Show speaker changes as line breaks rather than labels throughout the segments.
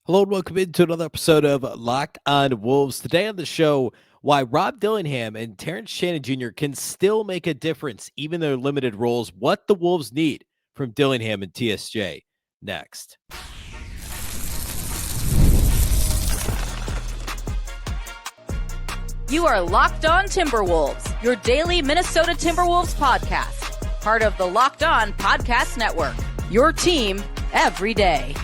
Hello and welcome into another episode of Locked On Wolves. Today on the show, why Rob Dillingham and Terrence Shannon Jr. can still make a difference, even their limited roles, what the Wolves need from Dillingham and TSJ. Next.
You are Locked On Timberwolves, your daily Minnesota Timberwolves podcast. Part of the Locked On Podcast Network, your team every day.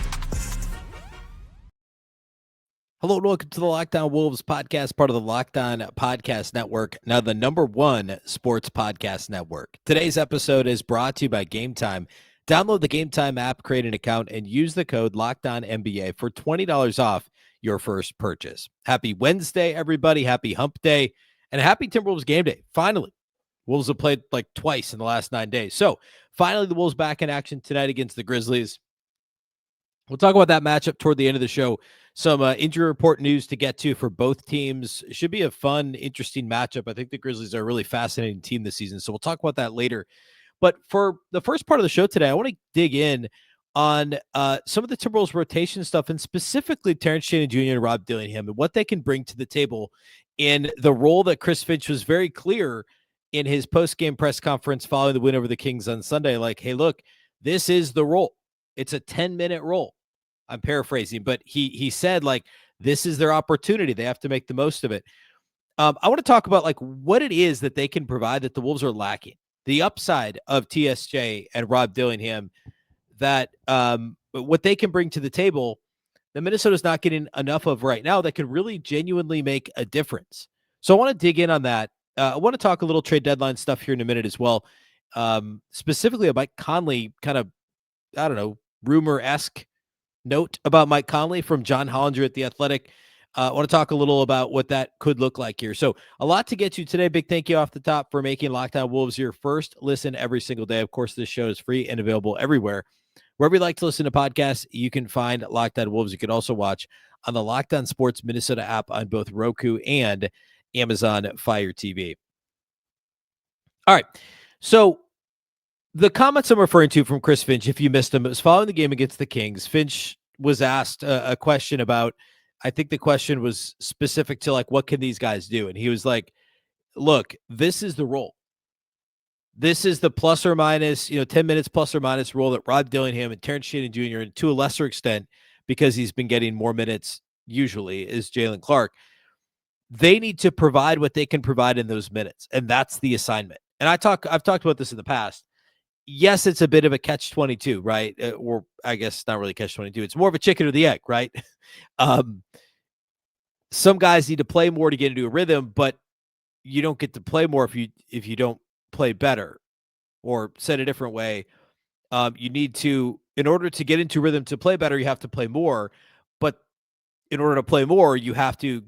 Hello and welcome to the Locked On Wolves podcast, part of the Locked On Podcast Network, now the #1 sports podcast network. Today's episode is brought to you by Game Time. Download the Game Time app, create an account, and use the code LOCKEDONNBA for $20 off your first purchase. Happy Wednesday, everybody. Happy Hump Day, and happy Timberwolves game day. Finally, Wolves have played like twice in the last 9 days. So finally, the Wolves back in action tonight against the Grizzlies. We'll talk about that matchup toward the end of the show. Some injury report news to get to for both teams. It should be a fun, interesting matchup. I think the Grizzlies are a really fascinating team this season, so we'll talk about that later. But for the first part of the show today, I want to dig in on some of the Timberwolves rotation stuff, and specifically Terrence Shannon Jr. and Rob Dillingham and what they can bring to the table in the role that Chris Finch was very clear in his post-game press conference following the win over the Kings on Sunday. Like, hey, look, this is the role. It's a 10-minute role. I'm paraphrasing, but he said, like, this is their opportunity. They have to make the most of it. I want to talk about, like, what it is that they can provide that the Wolves are lacking. The upside of TSJ and Rob Dillingham, that what they can bring to the table that Minnesota's not getting enough of right now that could really genuinely make a difference. So I want to dig in on that. I want to talk a little trade deadline stuff here in a minute as well. Specifically a Mike Conley kind of, I don't know, rumor-esque note about Mike Conley from John Hollinger at The Athletic. I want to talk a little about what that could look like here. So a lot to get to today. Big thank you off the top for making Locked On Wolves your first listen every single day. Of course, this show is free and available everywhere. Wherever you like to listen to podcasts, you can find Locked On Wolves. You can also watch on the Locked On Sports Minnesota app on both Roku and Amazon Fire TV. All right. So the comments I'm referring to from Chris Finch, if you missed them, it was following the game against the Kings. Finch was asked a question about, I think the question was specific to, like, what can these guys do? And he was like, look, this is the role. This is the plus or minus, 10 minutes plus or minus role that Rob Dillingham and Terrence Shannon Jr., and to a lesser extent, because he's been getting more minutes usually, is Jalen Clark. They need to provide what they can provide in those minutes. And that's the assignment. And I've talked about this in the past. Yes, it's a bit of a catch-22, right? Or I guess not really catch-22. It's more of a chicken or the egg, right? Some guys need to play more to get into a rhythm, but you don't get to play more if you don't play better. Or said a different way, you need to, in order to get into rhythm to play better, you have to play more. But in order to play more, you have to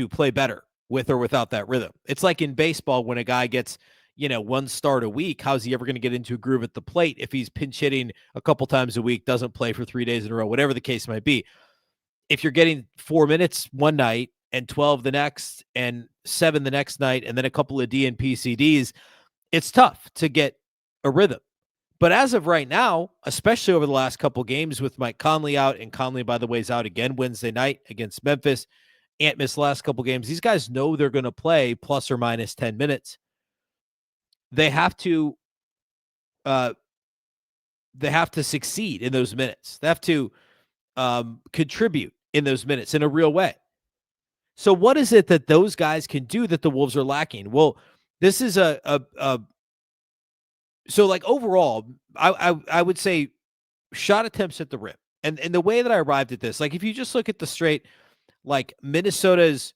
play better with or without that rhythm. It's like in baseball when a guy gets one start a week. How's he ever going to get into a groove at the plate if he's pinch hitting a couple times a week, doesn't play for 3 days in a row, whatever the case might be? If you're getting 4 minutes one night and 12 the next and 7 the next night, and then a couple of DNP CDs, it's tough to get a rhythm. But as of right now, especially over the last couple games with Mike Conley out, and Conley, by the way, is out again Wednesday night against Memphis. Ant missed the last couple games. These guys know they're going to play plus or minus 10 minutes. They have to succeed in those minutes. They have to contribute in those minutes in a real way. So what is it that those guys can do that the Wolves are lacking? Well, this is so like overall, I would say shot attempts at the rim. And the way that I arrived at this, like if you just look at the straight, like Minnesota's,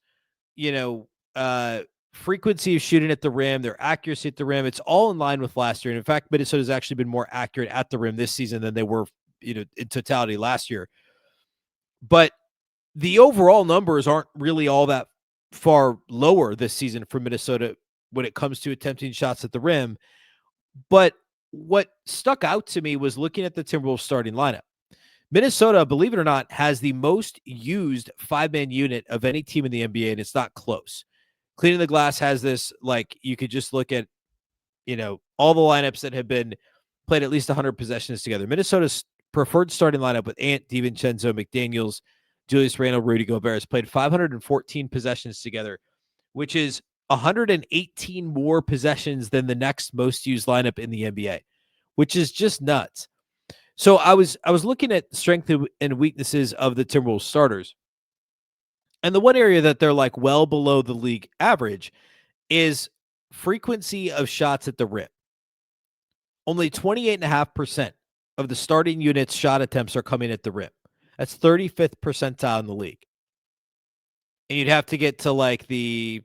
frequency of shooting at the rim, their accuracy at the rim, it's all in line with last year. And in fact, Minnesota's actually been more accurate at the rim this season than they were, in totality last year. But the overall numbers aren't really all that far lower this season for Minnesota when it comes to attempting shots at the rim. But what stuck out to me was looking at the Timberwolves starting lineup. Minnesota, believe it or not, has the most used 5-man unit of any team in the NBA, and it's not close. Cleaning the Glass has this, like, you could just look at, all the lineups that have been played at least 100 possessions together. Minnesota's preferred starting lineup with Ant, DiVincenzo, McDaniels, Julius, Randle, Rudy, Gobert has played 514 possessions together, which is 118 more possessions than the next most used lineup in the NBA, which is just nuts. So I was looking at strength and weaknesses of the Timberwolves starters. And the one area that they're like well below the league average is frequency of shots at the rim. Only 28.5% of the starting unit's shot attempts are coming at the rim. That's 35th percentile in the league. And you'd have to get to like the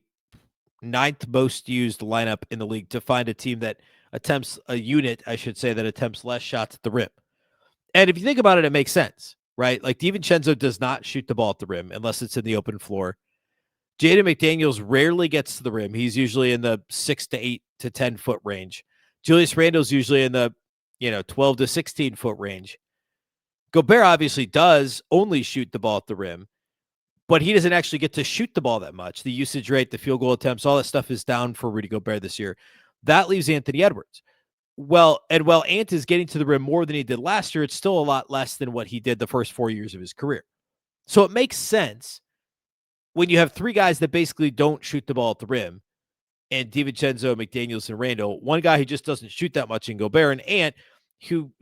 9th most used lineup in the league to find a team that attempts a unit, I should say, that attempts less shots at the rim. And if you think about it, it makes sense, right? Like DiVincenzo does not shoot the ball at the rim unless it's in the open floor. Jaden McDaniels rarely gets to the rim. He's usually in the 6 to 8 to 10 foot range. Julius Randle's usually in the 12 to 16 foot range. Gobert obviously does only shoot the ball at the rim, but he doesn't actually get to shoot the ball that much. The usage rate, the field goal attempts, all that stuff is down for Rudy Gobert this year. That leaves Anthony Edwards. While Ant is getting to the rim more than he did last year, it's still a lot less than what he did the first 4 years of his career. So it makes sense when you have three guys that basically don't shoot the ball at the rim, and DiVincenzo, McDaniels, and Randle, one guy who just doesn't shoot that much in Gobert, and Ant, who,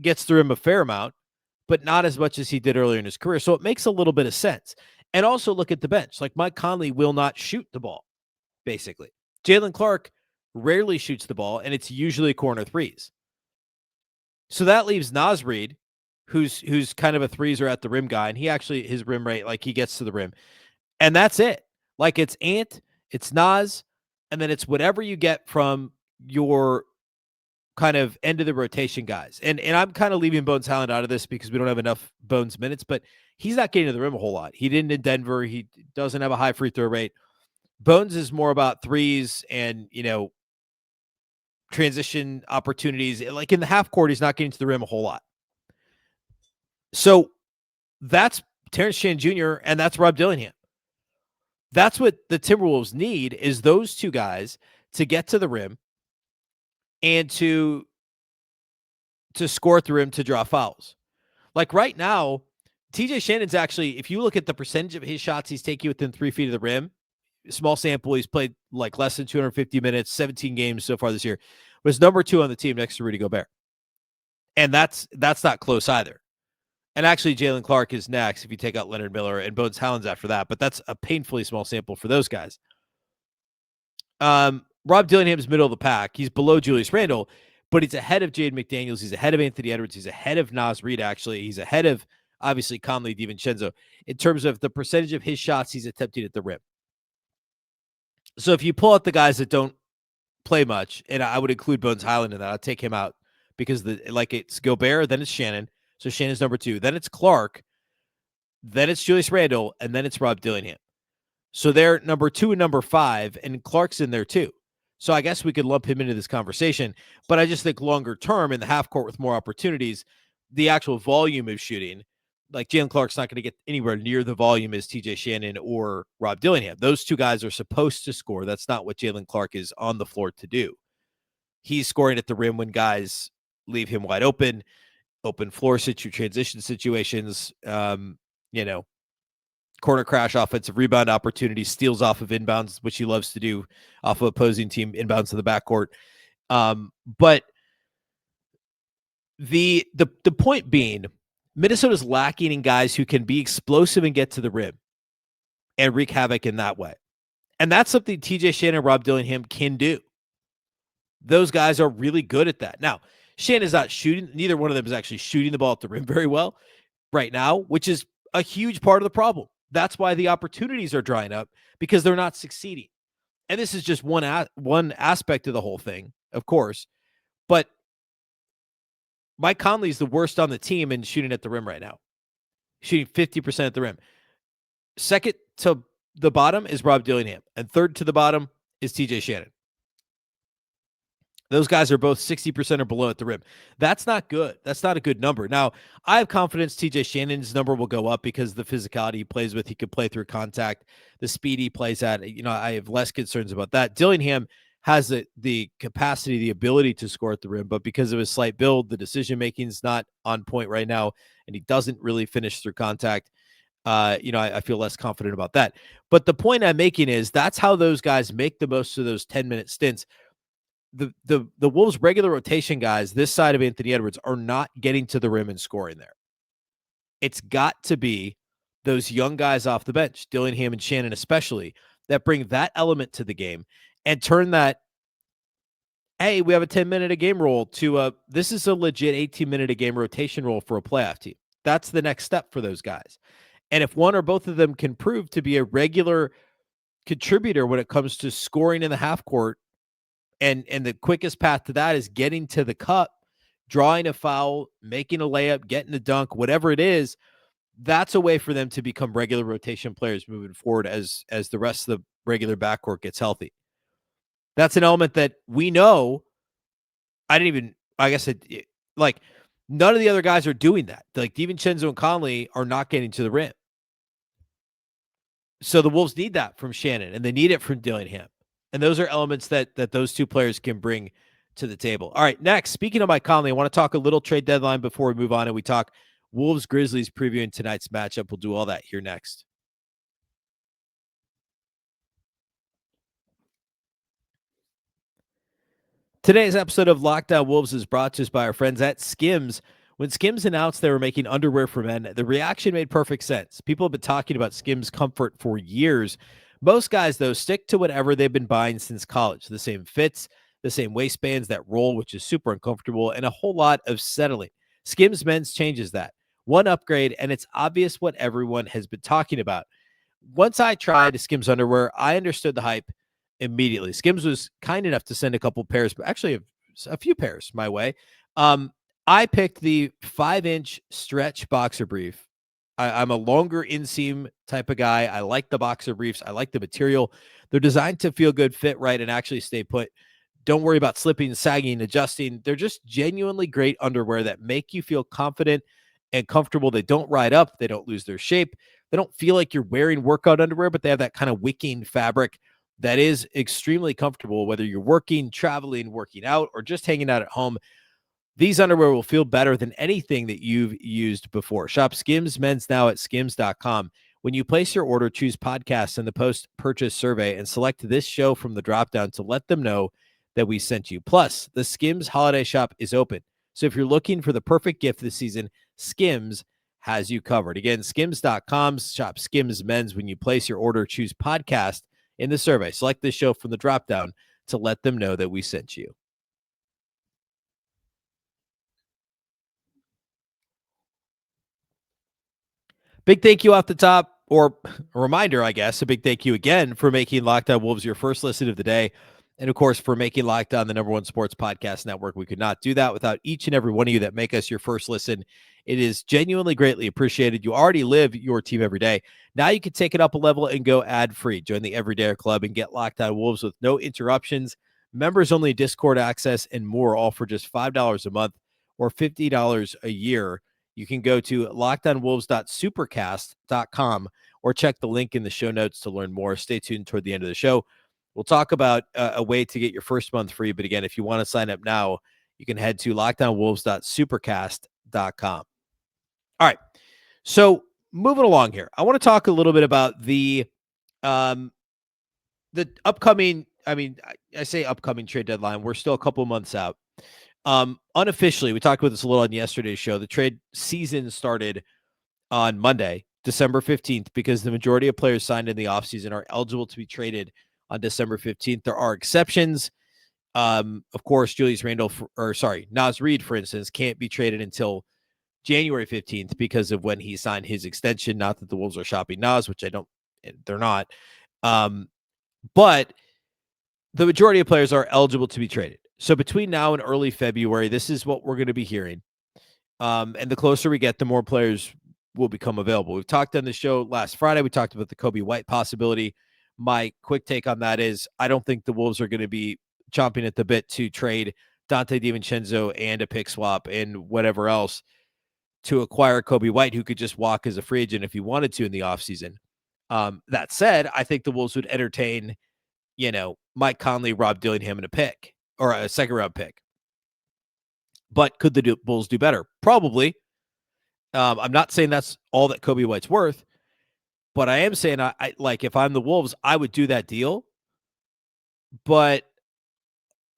gets through him a fair amount, but not as much as he did earlier in his career. So it makes a little bit of sense. And also look at the bench. Like Mike Conley will not shoot the ball, basically. Jalen Clark rarely shoots the ball, and it's usually corner threes. So that leaves Reid, who's kind of a threes or at the rim guy, and his rim rate, like he gets to the rim. And that's it. Like it's Ant, it's Naz, and then it's whatever you get from your kind of end of the rotation guys. And I'm kind of leaving Bones Highland out of this because we don't have enough Bones minutes, but he's not getting to the rim a whole lot. He didn't in Denver. He doesn't have a high free throw rate. Bones is more about threes and, transition opportunities. Like in the half court, he's not getting to the rim a whole lot. So that's Terrence Shannon Jr. and that's Rob Dillingham. That's what the Timberwolves need, is those two guys to get to the rim and to score at the rim, to draw fouls. Like right now, TJ Shannon's actually, if you look at the percentage of his shots he's taking within 3 feet of the rim, small sample, he's played like less than 250 minutes, 17 games so far this year, was number 2 on the team next to Rudy Gobert. And that's not close either. And actually, Jalen Clark is next if you take out Leonard Miller, and Bones Highland's after that. But that's a painfully small sample for those guys. Rob Dillingham's middle of the pack. He's below Julius Randle, but he's ahead of Jaden McDaniels. He's ahead of Anthony Edwards. He's ahead of Reid, actually. He's ahead of, obviously, Conley, DiVincenzo, in terms of the percentage of his shots he's attempting at the rim. So if you pull out the guys that don't play much, and I would include Bones Highland in that, I'll take him out because it's Gobert, then it's Shannon. So Shannon's number 2. Then it's Clark. Then it's Julius Randle. And then it's Rob Dillingham. So they're number 2 and number 5. And Clark's in there too. So I guess we could lump him into this conversation. But I just think longer term in the half court with more opportunities, the actual volume of shooting, like Jalen Clark's not going to get anywhere near the volume as TJ Shannon or Rob Dillingham. Those two guys are supposed to score. That's not what Jalen Clark is on the floor to do. He's scoring at the rim when guys leave him wide open floor transition situations, corner crash, offensive rebound opportunities, steals off of inbounds, which he loves to do off of opposing team inbounds to the backcourt. But the point being, Minnesota's lacking in guys who can be explosive and get to the rim and wreak havoc in that way. And that's something TJ Shannon and Rob Dillingham can do. Those guys are really good at that. Now, Shannon's not shooting. Neither one of them is actually shooting the ball at the rim very well right now, which is a huge part of the problem. That's why the opportunities are drying up, because they're not succeeding. And this is just one aspect of the whole thing, of course. But Mike Conley is the worst on the team in shooting at the rim right now. Shooting 50% at the rim. Second to the bottom is Rob Dillingham. And third to the bottom is TJ Shannon. Those guys are both 60% or below at the rim. That's not good. That's not a good number. Now, I have confidence TJ Shannon's number will go up because the physicality he plays with, he can play through contact, the speed he plays at. I have less concerns about that. Dillingham has the capacity, the ability to score at the rim, but because of his slight build, the decision-making is not on point right now, and he doesn't really finish through contact. I feel less confident about that. But the point I'm making is that's how those guys make the most of those 10-minute stints. The Wolves regular rotation guys this side of Anthony Edwards are not getting to the rim and scoring there. It's got to be those young guys off the bench, Dillingham and Shannon especially, that bring that element to the game and turn that, hey, we have a 10-minute a game role to this is a legit 18-minute a game rotation role for a playoff team. That's the next step for those guys. And if one or both of them can prove to be a regular contributor when it comes to scoring in the half court, and the quickest path to that is getting to the cup, drawing a foul, making a layup, getting a dunk, whatever it is, that's a way for them to become regular rotation players moving forward as the rest of the regular backcourt gets healthy. That's an element that we know. None of the other guys are doing that. Like DiVincenzo and Conley are not getting to the rim. So the Wolves need that from Shannon, and they need it from Dillingham. And those are elements that those two players can bring to the table. All right, next, speaking of Mike Conley, I want to talk a little trade deadline before we move on, and we talk Wolves Grizzlies previewing tonight's matchup. We'll do all that here next. Today's episode of Locked On Wolves is brought to us by our friends at SKIMS. When SKIMS announced they were making underwear for men, the reaction made perfect sense. People have been talking about SKIMS comfort for years. Most guys, though, stick to whatever they've been buying since college. The same fits, the same waistbands that roll, which is super uncomfortable, and a whole lot of settling. SKIMS Men's changes that. One upgrade, and it's obvious what everyone has been talking about. Once I tried SKIMS underwear, I understood the hype immediately. SKIMS was kind enough to send a couple pairs, but actually a few pairs my way. I picked the 5-inch stretch boxer brief. I'm a longer inseam type of guy. I like the boxer briefs. I like the material. They're designed to feel good, fit right, and actually stay put. Don't worry about slipping, sagging, adjusting. They're just genuinely great underwear that make you feel confident and comfortable. They don't ride up. They don't lose their shape. They don't feel like you're wearing workout underwear, but they have that kind of wicking fabric that is extremely comfortable, whether you're working, traveling, working out, or just hanging out at home. These underwear will feel better than anything that you've used before. Shop SKIMS Men's now at skims.com. When you place your order, choose podcasts in the post-purchase survey and select this show from the dropdown to let them know that we sent you. Plus, the SKIMS Holiday Shop is open. So if you're looking for the perfect gift this season, SKIMS has you covered. Again, skims.com. Shop SKIMS Men's. When you place your order, choose podcast in the survey. Select this show from the dropdown to let them know that we sent you. Big thank you off the top, or a reminder, I guess, a big thank you again for making Locked On Wolves your first listen of the day. And of course, for making Locked On the #1 sports podcast network. We could not do that without each and every one of you that make us your first listen. It is genuinely greatly appreciated. You already live your team every day. Now you can take it up a level and go ad-free. Join the Everydayer Club and get Locked On Wolves with no interruptions, members-only Discord access, and more, all for just $5 a month or $50 a year. You can go to lockedonwolves.supercast.com or check the link in the show notes to learn more. Stay tuned toward the end of the show. We'll talk about a way to get your first month free. But again, if you want to sign up now, you can head to lockedonwolves.supercast.com. All right. So moving along here, I want to talk a little bit about the upcoming, I say upcoming trade deadline. We're still a couple months out. Unofficially, we talked about this a little on yesterday's show. The trade season started on Monday, December 15th, because the majority of players signed in the offseason are eligible to be traded on December 15th. There are exceptions. Of course, Randle, Naz Reid, for instance, can't be traded until January 15th because of when he signed his extension. Not that the Wolves are shopping Naz, which they're not. But the majority of players are eligible to be traded. So between now and early February, this is what we're going to be hearing. And the closer we get, the more players will become available. We've talked on the show last Friday. We talked about the Kobe White possibility. My quick take on that is I don't think the Wolves are going to be chomping at the bit to trade Dante DiVincenzo and a pick swap and whatever else to acquire Kobe White, who could just walk as a free agent if he wanted to in the offseason. That said, I think the Wolves would entertain Mike Conley, Rob Dillingham, and a pick or a second round pick. But could the Bulls do better? Probably. I'm not saying that's all that Coby White's worth, but I am saying I like if I'm the Wolves, I would do that deal, but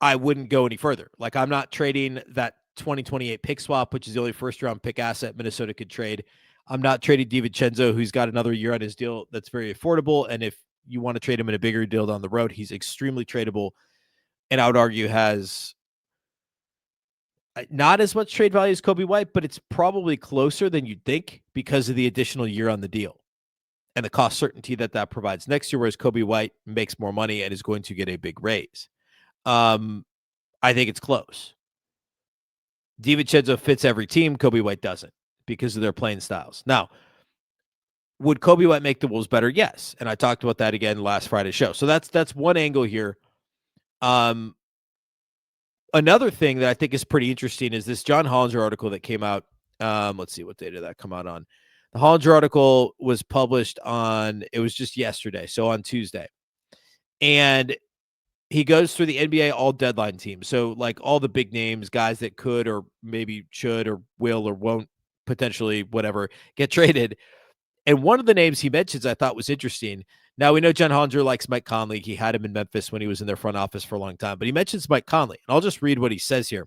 I wouldn't go any further. Like I'm not trading that 2028 pick swap, which is the only first round pick asset Minnesota could trade. I'm not trading DiVincenzo, who's got another year on his deal that's very affordable. And if you want to trade him in a bigger deal down the road, he's extremely tradable. And I would argue has not as much trade value as Coby White, but it's probably closer than you'd think because of the additional year on the deal and the cost certainty that provides next year, whereas Coby White makes more money and is going to get a big raise. I think it's close. DiVincenzo fits every team. Coby White doesn't because of their playing styles. Now, would Coby White make the Wolves better? Yes. And I talked about that again last Friday's show. So that's one angle here. Another thing that I think is pretty interesting is this John Hollinger article that came out. Let's see, what day did that come out on? The Hollinger article was published it was just yesterday, so on Tuesday. And he goes through the NBA all deadline teams. So like all the big names, guys that could or maybe should or will or won't potentially whatever get traded. And one of the names he mentions I thought was interesting. Now, we know John Hollinger likes Mike Conley. He had him in Memphis when he was in their front office for a long time. But he mentions Mike Conley. And I'll just read what he says here.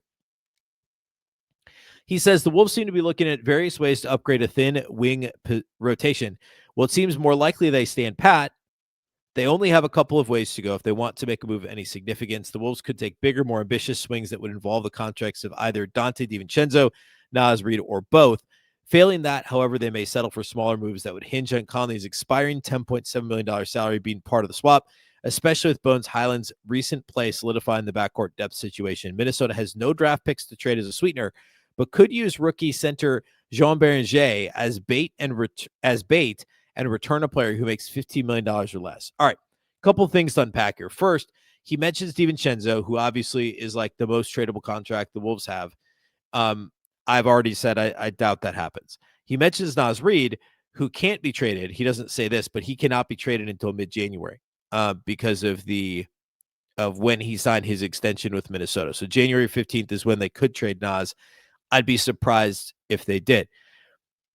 He says, the Wolves seem to be looking at various ways to upgrade a thin wing rotation. Well, it seems more likely they stand pat. They only have a couple of ways to go if they want to make a move of any significance. The Wolves could take bigger, more ambitious swings that would involve the contracts of either Dante DiVincenzo, Naz Reid, or both. Failing that, however, they may settle for smaller moves that would hinge on Conley's expiring $10.7 million salary being part of the swap, especially with Bones Highland's recent play solidifying the backcourt depth situation. Minnesota has no draft picks to trade as a sweetener, but could use rookie center Jean Beringer as bait and return a player who makes $15 million or less. All right, a couple of things to unpack here. First, he mentions DiVincenzo, who obviously is like the most tradable contract the Wolves have. I've already said I doubt that happens. He mentions Naz Reid, who can't be traded. He doesn't say this, but he cannot be traded until mid-January because of when he signed his extension with Minnesota. So January 15th is when they could trade Naz. I'd be surprised if they did.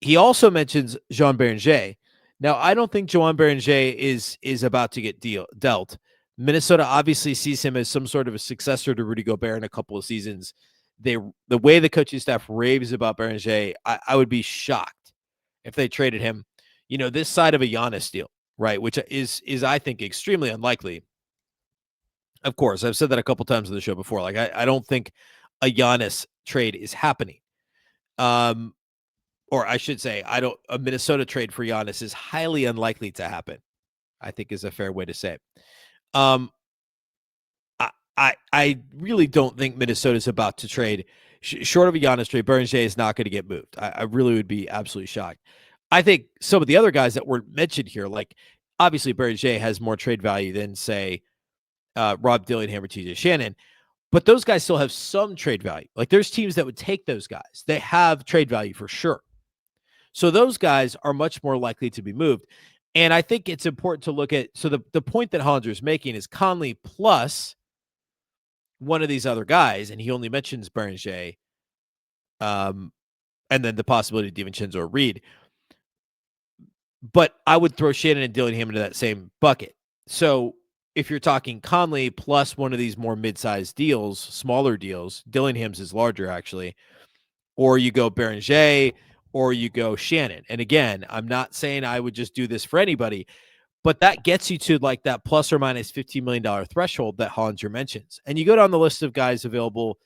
He also mentions Jean Beringer. Now, I don't think Jean Beringer is about to get dealt. Minnesota obviously sees him as some sort of a successor to Rudy Gobert in a couple of seasons. The way the coaching staff raves about Beringer, I would be shocked if they traded him, this side of a Giannis deal, right? Which is I think extremely unlikely. Of course, I've said that a couple times on the show before. Like I don't think a Giannis trade is happening. Or I should say, a Minnesota trade for Giannis is highly unlikely to happen, I think is a fair way to say it. I really don't think Minnesota's about to trade. Short of a Giannis trade, Beringer is not going to get moved. I really would be absolutely shocked. I think some of the other guys that were mentioned here, like obviously Beringer has more trade value than, say, Rob Dillingham or TJ Shannon, but those guys still have some trade value. Like there's teams that would take those guys. They have trade value for sure. So those guys are much more likely to be moved. And I think it's important to look at, so the point that Hollinger is making is Conley plus one of these other guys, and he only mentions Beringer, and then the possibility of DiVincenzo or Reid. But I would throw Shannon and Dillingham into that same bucket. So if you're talking Conley plus one of these more mid-sized deals, smaller deals, Dillingham's is larger actually, or you go Beringer, or you go Shannon. And again, I'm not saying I would just do this for anybody, but that gets you to like that plus or minus $15 million threshold that Hollinger mentions. And you go down the list of guys available,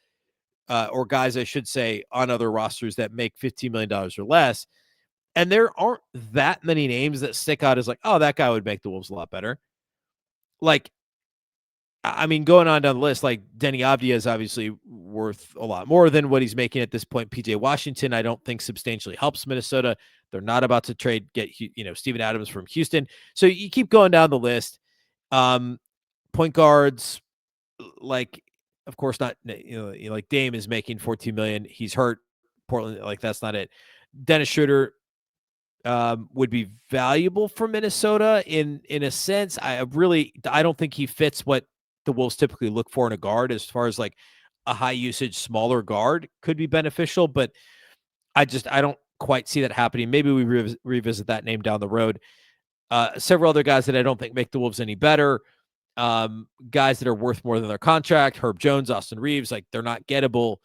or guys, I should say, on other rosters that make $15 million or less. And there aren't that many names that stick out as like, oh, that guy would make the Wolves a lot better. Like, I mean, going on down the list, like Denny Avdia is obviously worth a lot more than what he's making at this point. PJ Washington, I don't think substantially helps Minnesota. They're not about to get Steven Adams from Houston. So you keep going down the list. Point guards, like, of course not, like Dame is making $14 million. He's hurt. Portland, like that's not it. Dennis Schroeder, would be valuable for Minnesota in a sense. I don't think he fits what the Wolves typically look for in a guard, as far as like a high usage, smaller guard could be beneficial, but I don't quite see that happening. Maybe we revisit that name down the road. Several other guys that I don't think make the Wolves any better. Guys that are worth more than their contract: Herb Jones, Austin Reeves. Like, they're not gettable.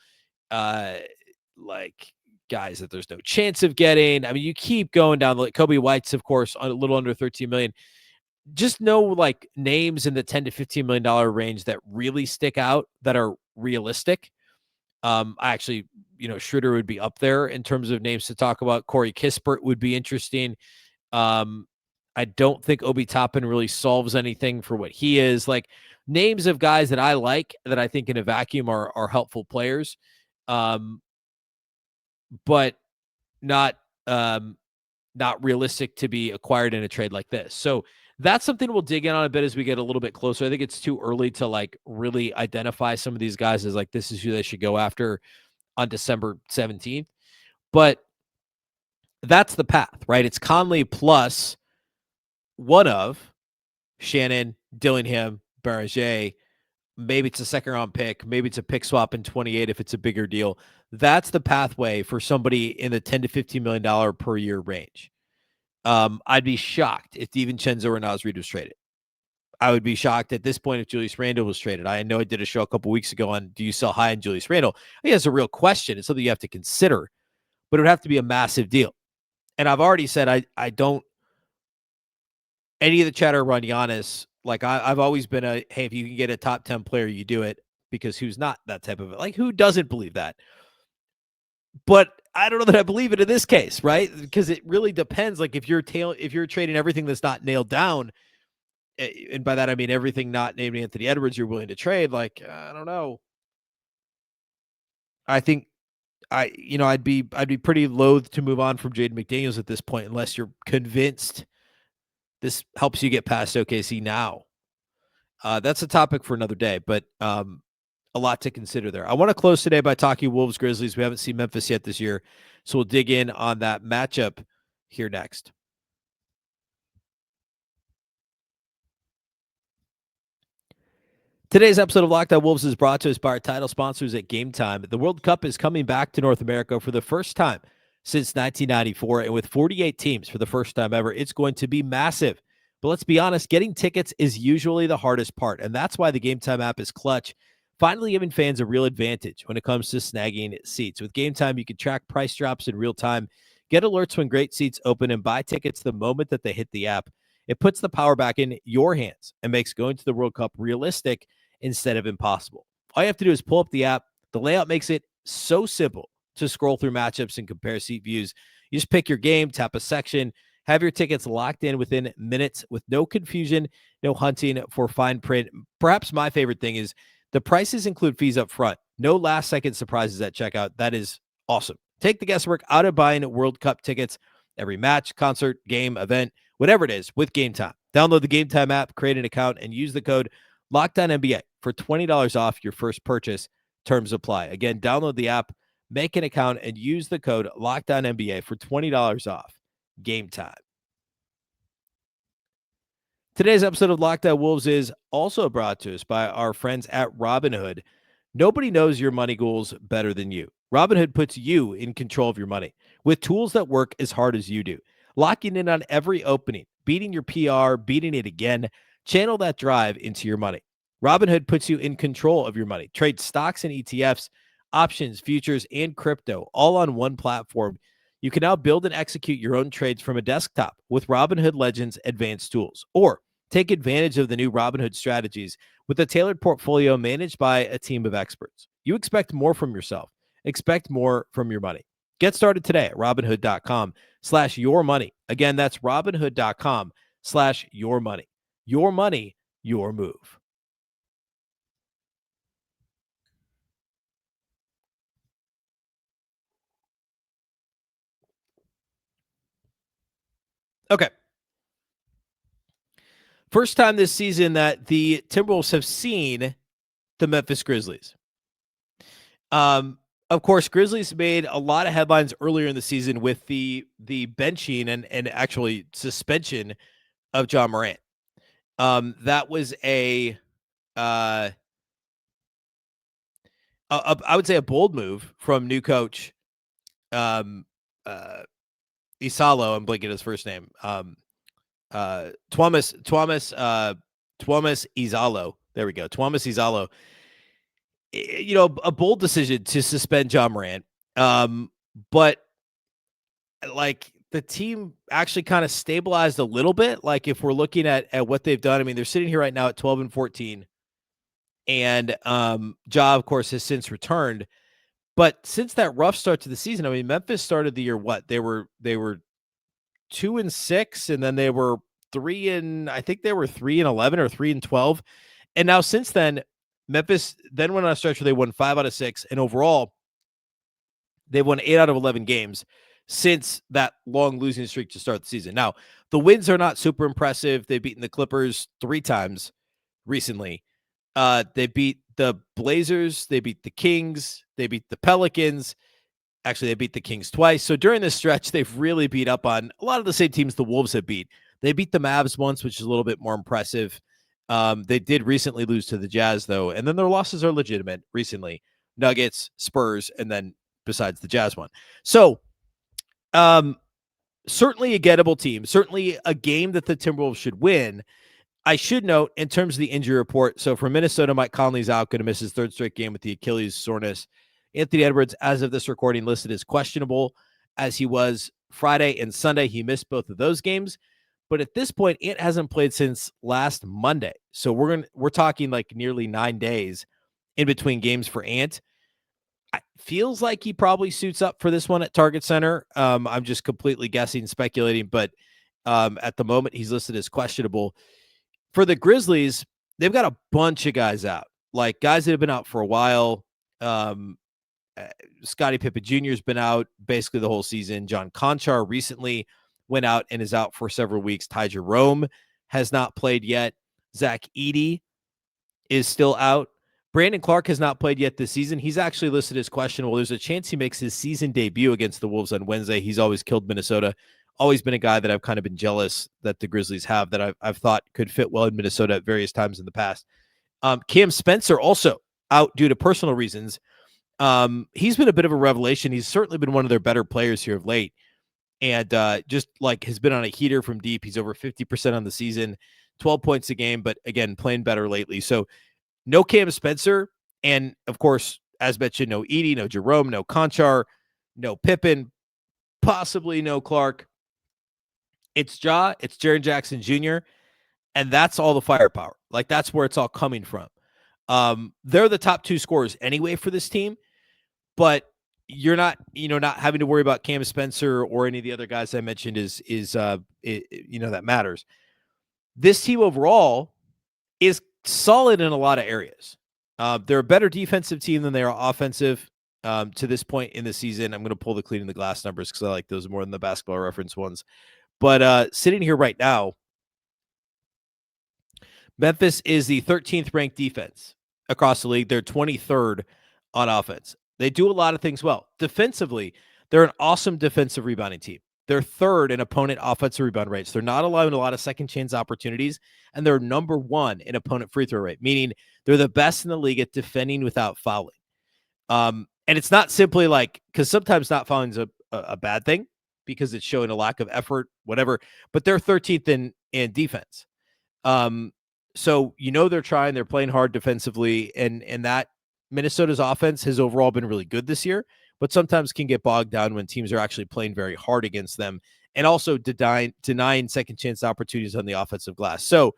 Like, guys that there's no chance of getting. I mean, you keep going down. Like Kobe White's, of course, a little under 13 million. Just no like names in the 10 to 15 million dollar range that really stick out, that are realistic. I actually, Schroeder would be up there in terms of names to talk about. Corey Kispert would be interesting. I don't think Obi Toppin really solves anything for what he is. Like, names of guys that I like, that I think in a vacuum are helpful players, but not realistic to be acquired in a trade like this. So that's something we'll dig in on a bit as we get a little bit closer. I think it's too early to like really identify some of these guys as like, this is who they should go after on December 17th. But that's the path, right? It's Conley plus one of Shannon, Dillingham, Barrage. Maybe it's a second round pick. Maybe it's a pick swap in 28 if it's a bigger deal. That's the pathway for somebody in the $10 to $15 million per year range. I'd be shocked if DiVincenzo or Naz Reid was traded. I would be shocked at this point if Julius Randle was traded. I know I did a show a couple weeks ago on, do you sell high on Julius Randle? I think that's a real question. It's something you have to consider, but it would have to be a massive deal. And I've already said I don't, any of the chatter around Giannis, like I've always been hey, if you can get a top 10 player, you do it, because who's not that type of it? Like, who doesn't believe that? But I don't know that I believe it in this case, right? Because it really depends. Like, if you're trading everything that's not nailed down, and by that I mean everything not named Anthony Edwards, you're willing to trade. Like, I don't know. I think I'd be pretty loath to move on from Jaden McDaniels at this point, unless you're convinced this helps you get past OKC now. That's a topic for another day, but a lot to consider there. I want to close today by talking Wolves Grizzlies. We haven't seen Memphis yet this year, so we'll dig in on that matchup here next. Today's episode of Locked On Wolves is brought to us by our title sponsors at Game Time. The World Cup is coming back to North America for the first time since 1994, and with 48 teams for the first time ever, it's going to be massive. But let's be honest, getting tickets is usually the hardest part, and that's why the Game Time app is clutch, finally giving fans a real advantage when it comes to snagging seats. With Game Time, you can track price drops in real time, get alerts when great seats open, and buy tickets the moment that they hit the app. It puts the power back in your hands and makes going to the World Cup realistic instead of impossible. All you have to do is pull up the app. The layout makes it so simple to scroll through matchups and compare seat views. You just pick your game, tap a section, have your tickets locked in within minutes with no confusion, no hunting for fine print. Perhaps my favorite thing is the prices include fees up front. No last-second surprises at checkout. That is awesome. Take the guesswork out of buying World Cup tickets. Every match, concert, game, event, whatever it is, with Game Time. Download the Game Time app, create an account, and use the code LOCKEDONNBA for $20 off your first purchase. Terms apply. Again, download the app, make an account, and use the code LOCKEDONNBA for $20 off. Game Time. Today's episode of Locked On Wolves is also brought to us by our friends at Robinhood. Nobody knows your money goals better than you. Robinhood puts you in control of your money with tools that work as hard as you do. Locking in on every opening, beating your PR, beating it again. Channel that drive into your money. Robinhood puts you in control of your money. Trade stocks and ETFs, options, futures, and crypto all on one platform. You can now build and execute your own trades from a desktop with Robinhood Legends advanced tools, or take advantage of the new Robinhood strategies with a tailored portfolio managed by a team of experts. You expect more from yourself. Expect more from your money. Get started today at Robinhood.com/yourmoney. Again, that's Robinhood.com/yourmoney. Your money, your move. Okay. First time this season that the Timberwolves have seen the Memphis Grizzlies. of course, Grizzlies made a lot of headlines earlier in the season with the benching and actually suspension of John Morant. That was uh, I would say a bold move from new coach um, uh, Isalo. I'm blanking his first name. Tuomas Isalo. There we go. Tuomas Isalo. You know, a bold decision to suspend John Morant. But like the team actually kind of stabilized a little bit. Like if we're looking at what they've done, I mean, they're sitting here right now at 12-14. And Ja, of course, has since returned. But since that rough start to the season, I mean, Memphis started the year what? They were 2-6, and then they were 3-11 or 3-12. And now since then, Memphis then went on a stretch where they won 5 out of 6, and overall, they've won 8 out of 11 games since that long losing streak to start the season. Now, the wins are not super impressive. They've beaten the Clippers 3 times recently. They beat the Blazers, they beat the Kings, they beat the Pelicans. Actually, they beat the Kings twice. So during this stretch, they've really beat up on a lot of the same teams the Wolves have beat. They beat the Mavs once, which is a little bit more impressive. They did recently lose to the Jazz, though, and then their losses are legitimate recently. Nuggets, Spurs, and then besides the Jazz one. So certainly a gettable team, certainly a game that the Timberwolves should win. I should note in terms of the injury report, so for Minnesota, Mike Conley's out, going to miss his 3rd straight game with the Achilles soreness. Anthony Edwards, as of this recording, listed as questionable, as he was Friday and Sunday. He missed both of those games. But at this point, Ant hasn't played since last Monday. So we're talking like nearly 9 days in between games for Ant. Feels like he probably suits up for this one at Target Center. I'm just completely guessing, speculating, but at the moment he's listed as questionable. For the Grizzlies, they've got a bunch of guys out, like guys that have been out for a while. Scottie Pippen Jr. has been out basically the whole season. John Conchar recently went out and is out for several weeks. Ty Jerome has not played yet. Zach Edey is still out. Brandon Clark has not played yet this season. He's actually listed as questionable. There's a chance he makes his season debut against the Wolves on Wednesday. He's always killed Minnesota. Always been a guy that I've kind of been jealous that the Grizzlies have, that I've thought could fit well in Minnesota at various times in the past. Cam Spencer also out due to personal reasons. He's been a bit of a revelation. He's certainly been one of their better players here of late. And just like has been on a heater from deep. He's over 50% on the season, 12 points a game, but again, playing better lately. So no Cam Spencer. And of course, as mentioned, no Edey, no Jerome, no Conchar, no Pippen, possibly no Clark. It's Ja, it's Jaren Jackson Jr., and that's all the firepower. Like, that's where it's all coming from. They're the top 2 scorers anyway for this team, but you're not, not having to worry about Cam Spencer or any of the other guys I mentioned that matters. This team overall is solid in a lot of areas. They're a better defensive team than they are offensive to this point in the season. I'm going to pull the cleaning the glass numbers because I like those more than the Basketball Reference ones. But sitting here right now, Memphis is the 13th ranked defense across the league. They're 23rd on offense. They do a lot of things well. Defensively, they're an awesome defensive rebounding team. They're 3rd in opponent offensive rebound rates. They're not allowing a lot of second chance opportunities, and they're number 1 in opponent free throw rate, meaning they're the best in the league at defending without fouling. And it's not simply like, because sometimes not fouling is a bad thing because it's showing a lack of effort, whatever, but they're 13th in defense. So, they're trying, they're playing hard defensively, and that Minnesota's offense has overall been really good this year, but sometimes can get bogged down when teams are actually playing very hard against them and also denying second chance opportunities on the offensive glass. So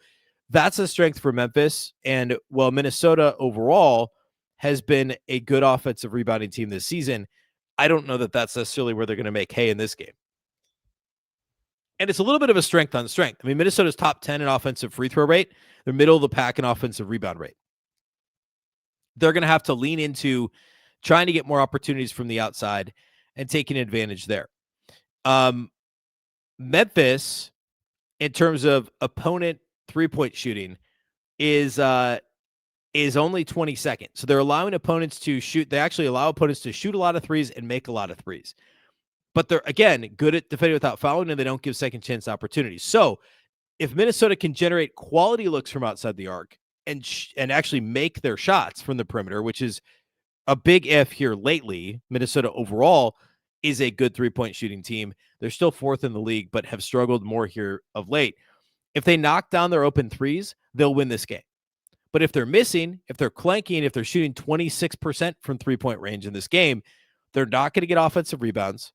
that's a strength for Memphis. And while Minnesota overall has been a good offensive rebounding team this season, I don't know that that's necessarily where they're going to make hay in this game. And it's a little bit of a strength on strength. I mean, Minnesota's top 10 in offensive free throw rate. They're middle of the pack in offensive rebound rate. They're going to have to lean into trying to get more opportunities from the outside and taking advantage there. Memphis, in terms of opponent three-point shooting, is is only 22nd. So they're allowing opponents to shoot. They actually allow opponents to shoot a lot of threes and make a lot of threes. But they're, again, good at defending without fouling, and they don't give second chance opportunities. So if Minnesota can generate quality looks from outside the arc and actually make their shots from the perimeter, which is a big if here lately, Minnesota overall is a good three-point shooting team. They're still fourth in the league, but have struggled more here of late. If they knock down their open threes, they'll win this game. But if they're missing, if they're clanking, if they're shooting 26% from three-point range in this game, they're not going to get offensive rebounds.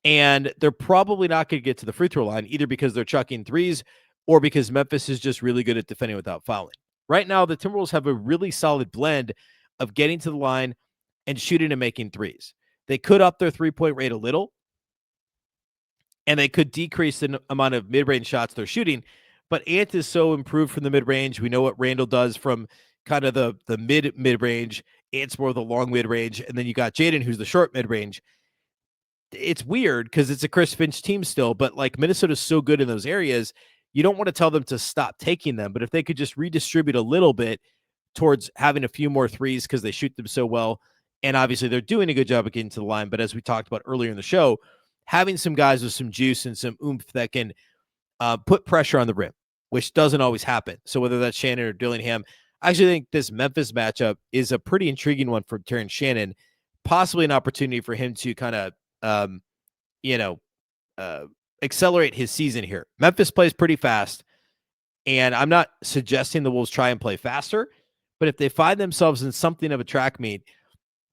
And they're probably not going to get to the free throw line, either because they're chucking threes or because Memphis is just really good at defending without fouling. Right now, the Timberwolves have a really solid blend of getting to the line and shooting and making threes. They could up their three-point rate a little, and they could decrease the amount of mid-range shots they're shooting. But Ant is so improved from the mid-range. We know what Randle does from kind of the mid-range. Ant's more of the long mid-range. And then you got Jaden, who's the short mid-range. It's weird because it's a Chris Finch team still, but like Minnesota's so good in those areas, you don't want to tell them to stop taking them. But if they could just redistribute a little bit towards having a few more threes because they shoot them so well, and obviously they're doing a good job of getting to the line. But as we talked about earlier in the show, having some guys with some juice and some oomph that can put pressure on the rim, which doesn't always happen. So whether that's Shannon or Dillingham, I actually think this Memphis matchup is a pretty intriguing one for Terrence Shannon, possibly an opportunity for him to kind of accelerate his season here. Memphis plays pretty fast, and I'm not suggesting the Wolves try and play faster, but if they find themselves in something of a track meet,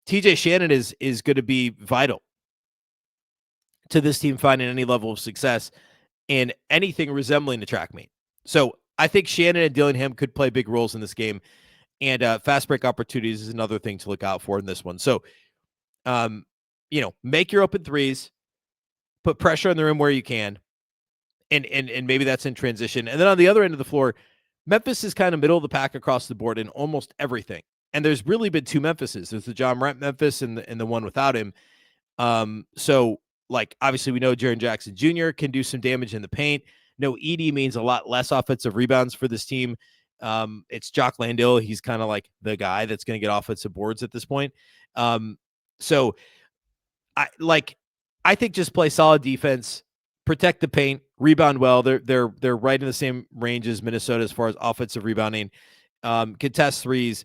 TJ Shannon is going to be vital to this team finding any level of success in anything resembling a track meet. So I think Shannon and Dillingham could play big roles in this game, and fast break opportunities is another thing to look out for in this one. So, make your open threes, put pressure on the rim where you can, and maybe that's in transition. And then on the other end of the floor, Memphis is kind of middle of the pack across the board in almost everything. And there's really been two Memphises. There's the John Morant Memphis and the one without him. So like obviously we know Jaren Jackson Jr. can do some damage in the paint. No, Edey means a lot less offensive rebounds for this team. It's Jock Landale. He's kind of like the guy that's going to get offensive boards at this point. So I think just play solid defense, protect the paint, rebound well. They're right in the same range as Minnesota as far as offensive rebounding. Contest threes.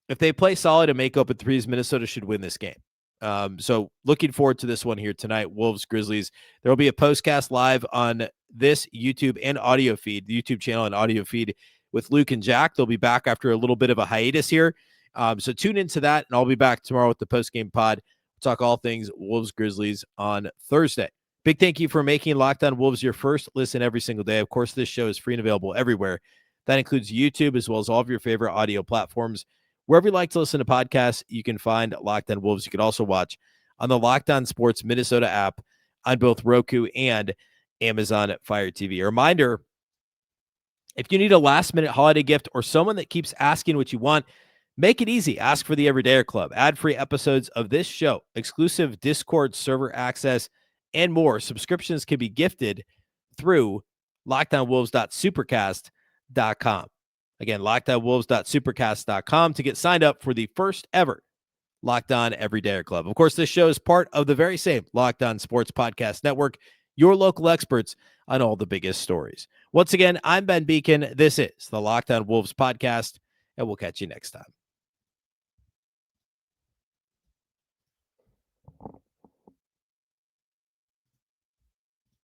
If they play solid and make open threes, Minnesota should win this game. So looking forward to this one here tonight, Wolves Grizzlies. There will be a postcast live on this YouTube and audio feed, the YouTube channel and audio feed with Luke and Jack. They'll be back after a little bit of a hiatus here. So tune into that, and I'll be back tomorrow with the postgame pod. We'll talk all things Wolves Grizzlies on Thursday. Big thank you for making Locked On Wolves your first listen every single day. Of course, this show is free and available everywhere. That includes YouTube as well as all of your favorite audio platforms. Wherever you like to listen to podcasts, you can find Locked On Wolves. You can also watch on the Locked On Sports Minnesota app on both Roku and Amazon Fire TV. A reminder, if you need a last-minute holiday gift or someone that keeps asking what you want, make it easy. Ask for the Everydayer Club. Ad-free episodes of this show, exclusive Discord server access, and more. Subscriptions can be gifted through LockedOnWolves.supercast.com. Again, LockedOnWolves.supercast.com to get signed up for the first ever Locked On Everydayer Club. Of course, this show is part of the very same Locked On Sports Podcast Network, your local experts on all the biggest stories. Once again, I'm Ben Beecken. This is the Locked On Wolves podcast, and we'll catch you next time.